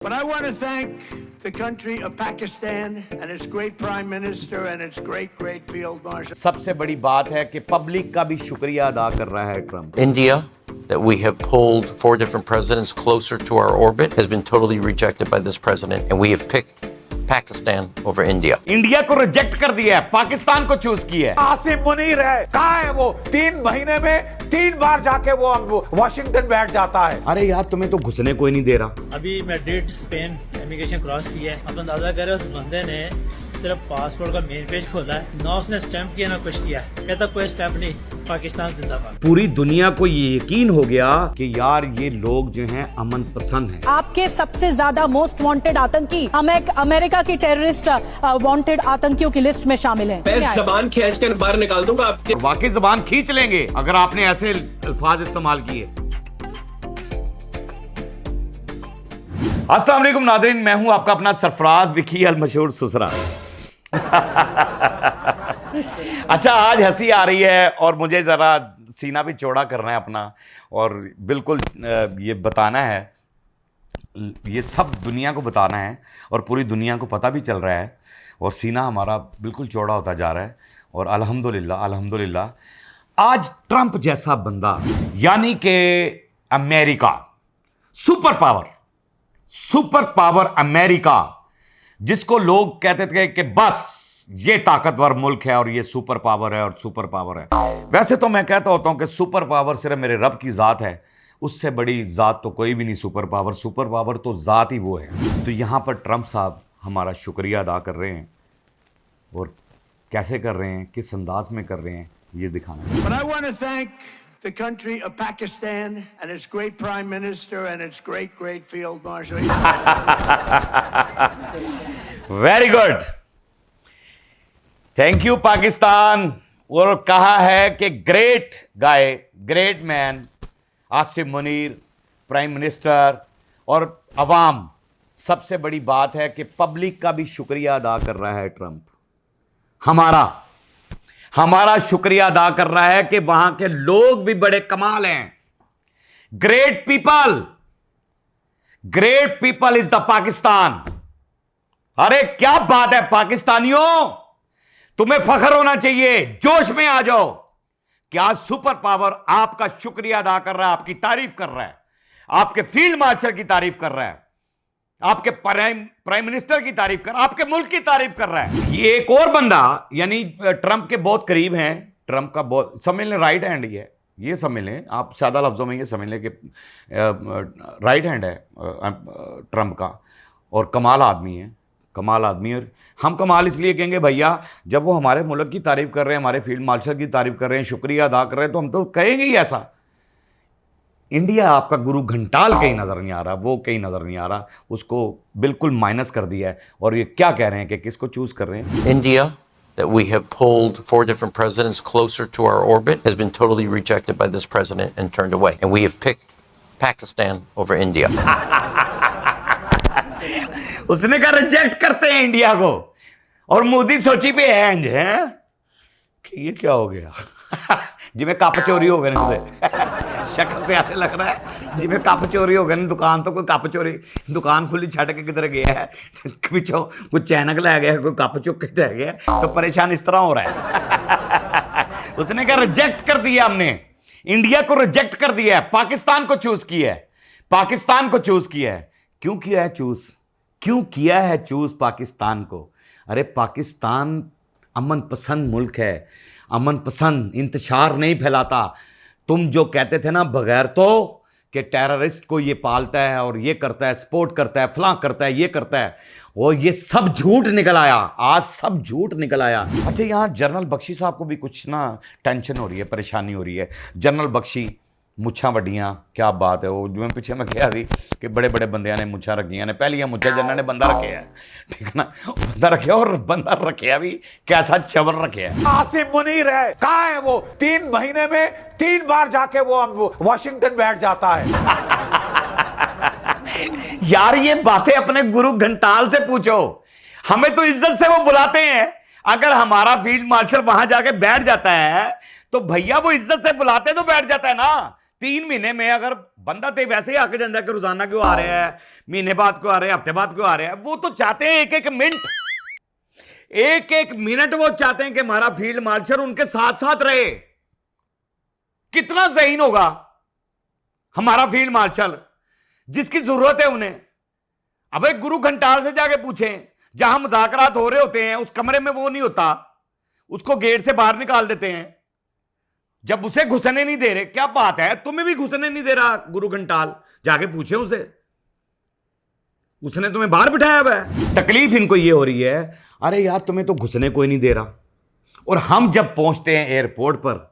But I want to thank the country of Pakistan and its great Prime Minister and its great Field Marshal. सबसे बड़ी बात है कि public का भी शुक्रिया अदा कर रहा है Trump. India, that we have pulled 4 different presidents closer to our orbit, has been totally rejected by this president, and we have picked Pakistan over India. India को रिजेक्ट कर दिया है, पाकिस्तान को चूज किया है। आसिम मुनीर है, कहाँ है वो? 3 महीने में 3 बार जाके वो वॉशिंगटन बैठ जाता है। अरे यार तुम्हें तो घुसने कोई नहीं दे रहा। अभी मैड्रिड स्पेन इमिग्रेशन क्रॉस किया है। अब अंदाजा करें उस बंदे ने सिर्फ पासपोर्ट का मेन पेज खोला है, ना उसने स्टैंप किया ना कुछ किया। कहता कोई स्टैंप नहीं, पाकिस्तान जिंदाबाद। पूरी दुनिया को ये यकीन हो गया कि यार ये लोग जो हैं अमन पसंद हैं। आपके सबसे ज्यादा मोस्ट वांटेड आतंकी अमेरिका की टेररिस्ट वांटेड आतंकियों की लिस्ट में शामिल हैं। मैं जबान खींच कर बाहर निकाल दूंगा आपके। वाकई जबान खींच लेंगे अगर आपने ऐसे अल्फाज इस्तेमाल किए। अस्सलाम वालेकुम नाज़रीन, मैं हूं आपका अपना सरफराज विकी अल मशहूर सुसरा। अच्छा, आज हंसी आ रही है और मुझे ज़रा सीना भी चौड़ा करना है अपना, और बिल्कुल ये बताना है, ये सब दुनिया को बताना है और पूरी दुनिया को पता भी चल रहा है, और सीना हमारा बिल्कुल चौड़ा होता जा रहा है। और अल्हम्दुलिल्लाह आज ट्रंप जैसा बंदा, यानी कि अमेरिका सुपर पावर अमेरिका, जिसको लोग कहते थे कि बस ये ताकतवर मुल्क है और ये सुपर पावर है और सुपर पावर है। वैसे तो मैं कहता होता हूं कि सुपर पावर सिर्फ मेरे रब की ज़ात है, उससे बड़ी ज़ात तो कोई भी नहीं। सुपर पावर तो ज़ात ही वो है। तो यहाँ पर ट्रंप साहब हमारा शुक्रिया अदा कर रहे हैं, और कैसे कर रहे हैं, किस अंदाज में कर रहे हैं, ये दिखाना है। But I want to thank the country of Pakistan and its great Prime Minister and its great Field Marshal. Very good, thank you Pakistan. और कहा है कि great guy, great man Asim Munir, prime minister और अवाम। सबसे बड़ी बात है कि पब्लिक का भी शुक्रिया अदा कर रहा है ट्रंप। हमारा शुक्रिया अदा कर रहा है कि वहां के लोग भी बड़े कमाल हैं। Great people is the Pakistan. अरे क्या बात है पाकिस्तानियों, तुम्हें फख्र होना चाहिए, जोश में आ जाओ। क्या सुपर पावर आपका शुक्रिया अदा कर रहा है, आपकी तारीफ कर रहा है, आपके फील्ड मार्शल की तारीफ कर रहा है, आपके प्राइम मिनिस्टर की तारीफ कर, आपके मुल्क की तारीफ कर रहा है। ये एक और बंदा, यानी ट्रंप के बहुत करीब हैं, ट्रंप का बहुत, समझ लें राइट हैंड ही है, ये समझ लें आप, सादा लफ्जों में ये समझ लें कि राइट हैंड है ट्रंप का, और कमाल आदमी है। और हम कमाल इसलिए कहेंगे भैया, जब वो हमारे मुल्क की तारीफ कर रहे हैं, हमारे फील्ड मार्शल की तारीफ कर रहे हैं, शुक्रिया अदा कर रहे हैं, तो हम तो कहेंगे ही ऐसा। इंडिया आपका गुरु घंटाल कहीं नज़र नहीं आ रहा, वो कहीं नज़र नहीं आ रहा, उसको बिल्कुल माइनस कर दिया है। और ये क्या कह रहे हैं कि किसको चूज़ कर रहे हैं? India, that we have pulled 4 different presidents closer to our orbit, has been totally rejected by this president and turned away. And we have picked Pakistan over India. उसने कहा रिजेक्ट करते हैं इंडिया को, और मोदी सोची पे हैंज है कि ये क्या हो गया। जिमें कप चोरी हो गए ना, शक्ल से ऐसे लग रहा है जिमें कप चोरी हो गए ना। दुकान तो कोई कप चोरी, दुकान खुली छड़ के किधर गया है, पिछों कोई चैनक लै गया, कोई कप चुक के रह गया, तो परेशान इस तरह हो रहा है। उसने कहा रिजेक्ट कर दिया, हमने इंडिया को रिजेक्ट कर दिया है, पाकिस्तान को चूज किया है। क्यों किया है चूज पाकिस्तान को? अरे पाकिस्तान अमन पसंद मुल्क है, अमन पसंद, इंतशार नहीं फैलाता। तुम जो कहते थे ना बगैर तो कि टेररिस्ट को ये पालता है और ये करता है, सपोर्ट करता है, फलां करता है, ये करता है, वो ये सब झूठ निकल आया। आज सब झूठ निकल आया। अच्छा, यहाँ जनरल बख्शी साहब को भी कुछ ना टेंशन हो रही है, परेशानी हो रही है। जनरल बख्शी, मुच्छां वड्डियां, क्या बात है। वो जो मैं पीछे मैं कहा सी कि बड़े बड़े बंदियां ने मुच्छां रखियां ने, पहलियां मुच्छां जनरल ने बंदा रखे है, ठीक है ना, बंदा रखे, और बंदा रखे भी कैसा चवर रखे है। आसिम मुनीर है, कहाँ है वो? 3 महीने में 3 बार जाके वो वॉशिंगटन बैठ जाता है। यार ये बातें अपने गुरु घंटाल से पूछो, हमें तो इज्जत से वो बुलाते हैं। अगर हमारा फील्ड मार्शल वहां जाके बैठ जाता है तो भैया वो इज्जत से बुलाते तो बैठ जाता है ना। 3 महीने में अगर बंदा तो वैसे ही आके जाता कि रोजाना क्यों आ रहे हैं, महीने बाद क्यों आ रहे हैं, हफ्ते बाद क्यों आ रहे हैं। वो तो चाहते हैं एक एक मिनट वो चाहते हैं कि हमारा फील्ड मार्शल उनके साथ साथ रहे। कितना ज़हीन होगा हमारा फील्ड मार्शल जिसकी जरूरत है उन्हें। अबे गुरु घंटाल से जाके पूछें, जहां मुज़ाकरात हो रहे होते हैं उस कमरे में वो नहीं होता, उसको गेट से बाहर निकाल देते हैं। जब उसे घुसने नहीं दे रहे, क्या बात है, तुम्हें भी घुसने नहीं दे रहा गुरु घंटाल, जाके पूछे उसे, उसने तुम्हें बाहर बिठाया हुआ है। तकलीफ इनको ये हो रही है, अरे यार तुम्हें तो घुसने कोई नहीं दे रहा। और हम जब पहुंचते हैं एयरपोर्ट पर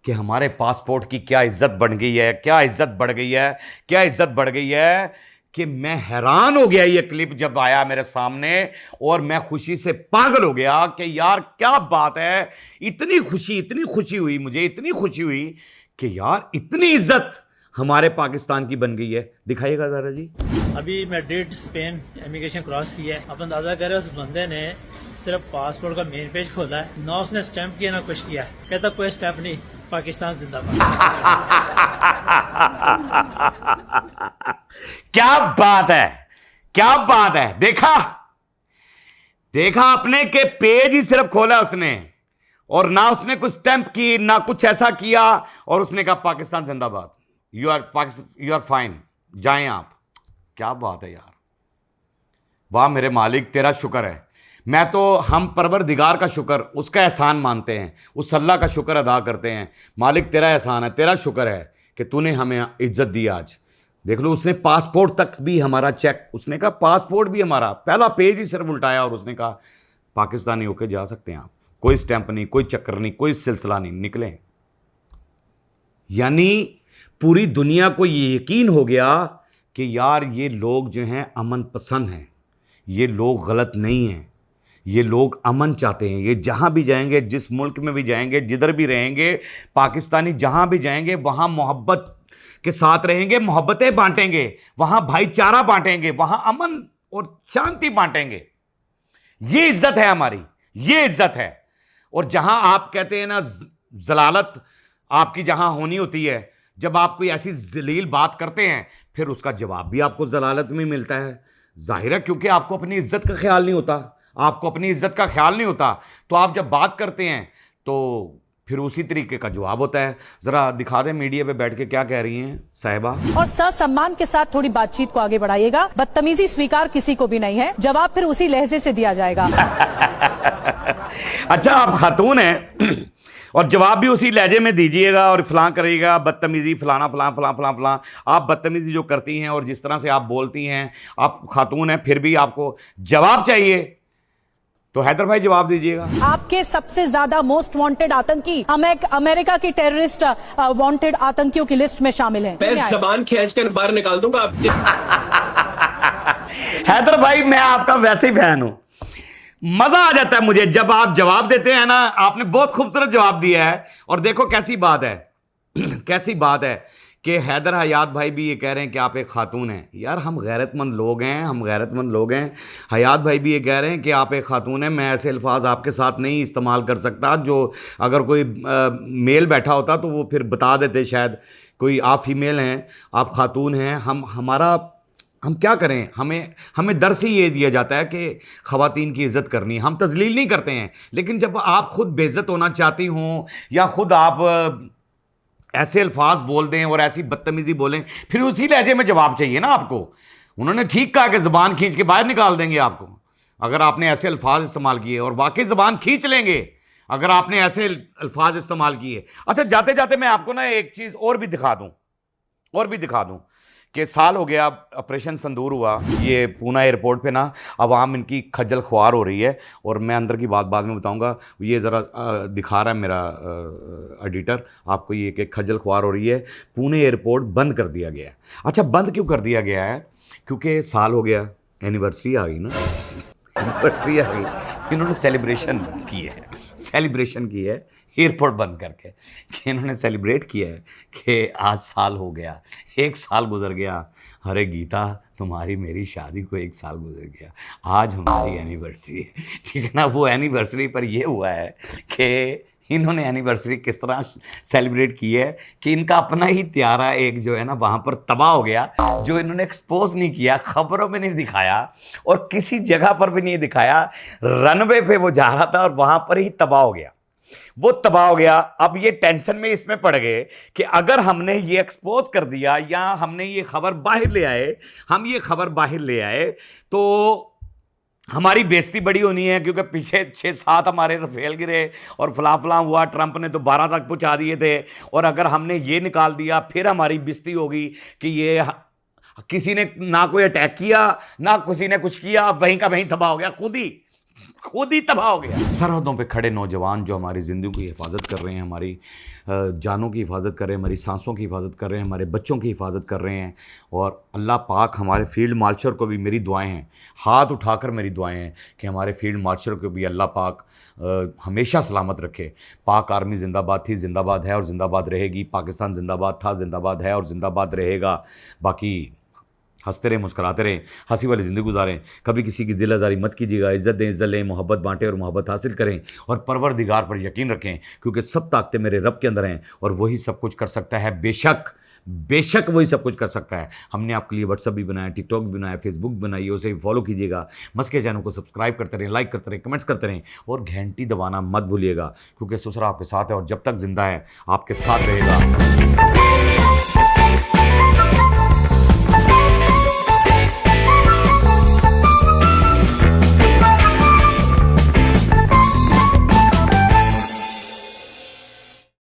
कि हमारे पासपोर्ट की क्या इज्जत बढ़ गई है, क्या इज्जत बढ़ गई है, क्या इज्जत बढ़ गई है, कि मैं हैरान हो गया। ये क्लिप जब आया मेरे सामने और मैं खुशी से पागल हो गया कि यार क्या बात है। इतनी खुशी हुई मुझे, इतनी खुशी हुई कि यार इतनी इज्जत हमारे पाकिस्तान की बन गई है। दिखाइएगा जरा जी। अभी मैड्रिड स्पेन इमिग्रेशन क्रॉस किया है। अपन अंदाजा करें उस बंदे ने सिर्फ पासपोर्ट का मेन पेज खोला है, ना उसने स्टैंप किया ना कुछ किया। कहता कोई स्टैंप नहीं, पाकिस्तान जिंदाबाद। क्या बात है, क्या बात है। देखा अपने के पेज ही सिर्फ खोला उसने, और ना उसने कुछ स्टैंप की ना कुछ ऐसा किया, और उसने कहा पाकिस्तान जिंदाबाद, यू आर फाइन, जाएं आप। क्या बात है यार, वाह मेरे मालिक तेरा शुक्र है। मैं तो हम परवरदिगार का शुक्र, उसका एहसान मानते हैं, उस अल्लाह का शुक्र अदा करते हैं। मालिक तेरा एहसान है, तेरा शुक्र है कि तूने हमें इज्जत दी आज। देख लो, उसने पासपोर्ट तक भी हमारा चेक, उसने कहा पासपोर्ट भी हमारा, पहला पेज ही सिर्फ उल्टाया और उसने कहा पाकिस्तानी होके जा सकते हैं आप, कोई स्टैंप नहीं, कोई चक्कर नहीं, कोई सिलसिला नहीं, निकलें। यानी पूरी दुनिया को ये यकीन हो गया कि यार ये लोग जो हैं अमन पसंद हैं, ये लोग गलत नहीं हैं, ये लोग अमन चाहते हैं। ये जहाँ भी जाएंगे, जिस मुल्क में भी जाएंगे, जिधर भी रहेंगे, पाकिस्तानी जहाँ भी जाएंगे वहाँ मोहब्बत के साथ रहेंगे, मोहब्बतें बांटेंगे, वहाँ भाईचारा बांटेंगे, वहाँ अमन और शांति बांटेंगे। ये इज्जत है हमारी, ये इज्जत है। और जहाँ आप कहते हैं ना जलालत आपकी जहाँ होनी होती है, जब आप कोई ऐसी जलील बात करते हैं फिर उसका जवाब भी आपको जलालत में मिलता है। जाहिर है, क्योंकि आपको अपनी इज्जत का ख्याल नहीं होता, आपको अपनी इज्जत का ख्याल नहीं होता, तो आप जब बात करते हैं तो फिर उसी तरीके का जवाब होता है। जरा दिखा दें मीडिया पे बैठ के क्या कह रही हैं साहिबा। और ससम्मान के साथ थोड़ी बातचीत को आगे बढ़ाइएगा। बदतमीजी स्वीकार किसी को भी नहीं है, जवाब फिर उसी लहजे से दिया जाएगा। अच्छा, आप खातून हैं और जवाब भी उसी लहजे में दीजिएगा और फलां करिएगा, बदतमीजी फलाना फलां फलां फलां फलां। आप बदतमीजी जो करती हैं और जिस तरह से आप बोलती हैं, आप खातून हैं फिर भी आपको जवाब चाहिए, तो हैदर भाई जवाब दीजिएगा। आपके सबसे ज्यादा मोस्ट वांटेड आतंकी अमेरिका की टेररिस्ट वांटेड आतंकियों की लिस्ट में शामिल हैं। मैं जबान खींचकर बाहर निकाल दूंगा आपके। हैदर भाई मैं आपका वैसे ही फैन हूं, मजा आ जाता है मुझे जब आप जवाब देते हैं ना। आपने बहुत खूबसूरत जवाब दिया है। और देखो कैसी बात है कैसी बात है कि हैदर हयात भाई भी ये कह रहे हैं कि आप एक खातून हैं। यार हम गैरतमंद लोग हैं, हम गैरतमंद लोग हैं। हयात भाई भी ये कह रहे हैं कि आप एक खातून हैं। मैं ऐसे अल्फाज आपके साथ नहीं इस्तेमाल कर सकता जो अगर कोई मेल बैठा होता तो वो फिर बता देते शायद, कोई आप फीमेल हैं, आप खातून हैं। हम क्या करें, हमें दर्स ही ये दिया जाता है कि ख़वातीन की इज़्ज़त करनी। हम तज़लील नहीं करते हैं, लेकिन जब आप खुद बेइज्जत होना चाहती हों या खुद आप ऐसे अल्फाज बोल दें और ऐसी बदतमीज़ी बोलें, फिर उसी लहजे में जवाब चाहिए ना आपको। उन्होंने ठीक कहा कि ज़बान खींच के बाहर निकाल देंगे आपको अगर आपने ऐसे अल्फाज इस्तेमाल किए, और वाकई ज़बान खींच लेंगे अगर आपने ऐसे अल्फाज इस्तेमाल किए। अच्छा, जाते जाते मैं आपको ना एक चीज़ और भी दिखा दूँ कि साल हो गया ऑपरेशन संदूर हुआ। ये पूना एयरपोर्ट पे ना अवाम इनकी खज्जल ख्वार हो रही है, और मैं अंदर की बात बाद में बताऊंगा। ये ज़रा दिखा रहा है मेरा एडिटर आपको, ये कि खज्जल ख्वार हो रही है। पुणे एयरपोर्ट बंद कर दिया गया है। अच्छा, बंद क्यों कर दिया गया है? क्योंकि साल हो गया, एनिवर्सरी आ गई ना, एनिवर्सरी आ गई। इन्होंने सेलिब्रेशन की है एयरपोर्ट बंद करके, कि इन्होंने सेलिब्रेट किया है कि आज साल हो गया, 1 साल गुजर गया। अरे गीता, तुम्हारी मेरी शादी को 1 साल गुजर गया, आज हमारी एनिवर्सरी है, ठीक है ना। वो एनिवर्सरी पर ये हुआ है कि इन्होंने एनिवर्सरी किस तरह सेलिब्रेट की है कि इनका अपना ही त्यारा एक जो है ना वहाँ पर तबाह हो गया, जो इन्होंने एक्सपोज नहीं किया, खबरों में नहीं दिखाया और किसी जगह पर भी नहीं दिखाया। रनवे पे वो जा रहा था और वहाँ पर ही तबाह हो गया, वो तबाह हो गया। अब ये टेंशन में इसमें पड़ गए कि अगर हमने ये एक्सपोज कर दिया या हमने ये खबर बाहर ले आए, हम ये खबर बाहर ले आए तो हमारी बेइज्जती बड़ी होनी है, क्योंकि पीछे 6-7 हमारे रफेल गिरे और फला हुआ, ट्रंप ने तो 12 तक पहुंचा दिए थे, और अगर हमने ये निकाल दिया फिर हमारी बेइज्जती होगी कि ये किसी ने ना कोई अटैक किया ना किसी ने कुछ किया, वहीं का वहीं तबाह हो गया, खुद ही तबाह हो गया। सरहदों पे खड़े नौजवान जो हमारी ज़िंदगी की हिफाजत कर रहे हैं, हमारी जानों की हिफाजत कर रहे हैं, हमारी सांसों की हिफाजत कर रहे हैं, हमारे बच्चों की हिफाजत कर रहे हैं, और अल्लाह पाक हमारे फील्ड मार्शल को भी, मेरी दुआएं हैं, हाथ उठाकर मेरी दुआएं हैं कि हमारे फील्ड मार्शल को भी अल्लाह पाक हमेशा सलामत रखे। पाक आर्मी जिंदाबाद थी, जिंदाबाद है और ज़िंदाबाद रहेगी। पाकिस्तान जिंदाबाद था, जिंदाबाद है और ज़िंदाबाद रहेगा। बाकी हंसते रहें, मुस्कुराते रहें, हंसी वाली ज़िंदगी गुजारें, कभी किसी की दिल आज़ारी मत कीजिएगा, इज़्ज़त दें, इज़्ज़त लें, मोहब्बत बांटें और मोहब्बत हासिल करें, और परवरदिगार पर यकीन रखें, क्योंकि सब ताकतें मेरे रब के अंदर हैं और वही सब कुछ कर सकता है। बेशक वही सब कुछ कर सकता है। हमने आपके लिए व्हाट्सअप भी बनाया, टिकटॉक भी बनाया, फेसबुक भी बनाई, उसे भी फॉलो कीजिएगा। मस्के चैनल को सब्सक्राइब करते रहें, लाइक करते रहें, कमेंट्स करते रहें और घंटी दबाना मत भूलिएगा, क्योंकि ससुरा आपके साथ है और जब तक जिंदा है आपके साथ रहेगा।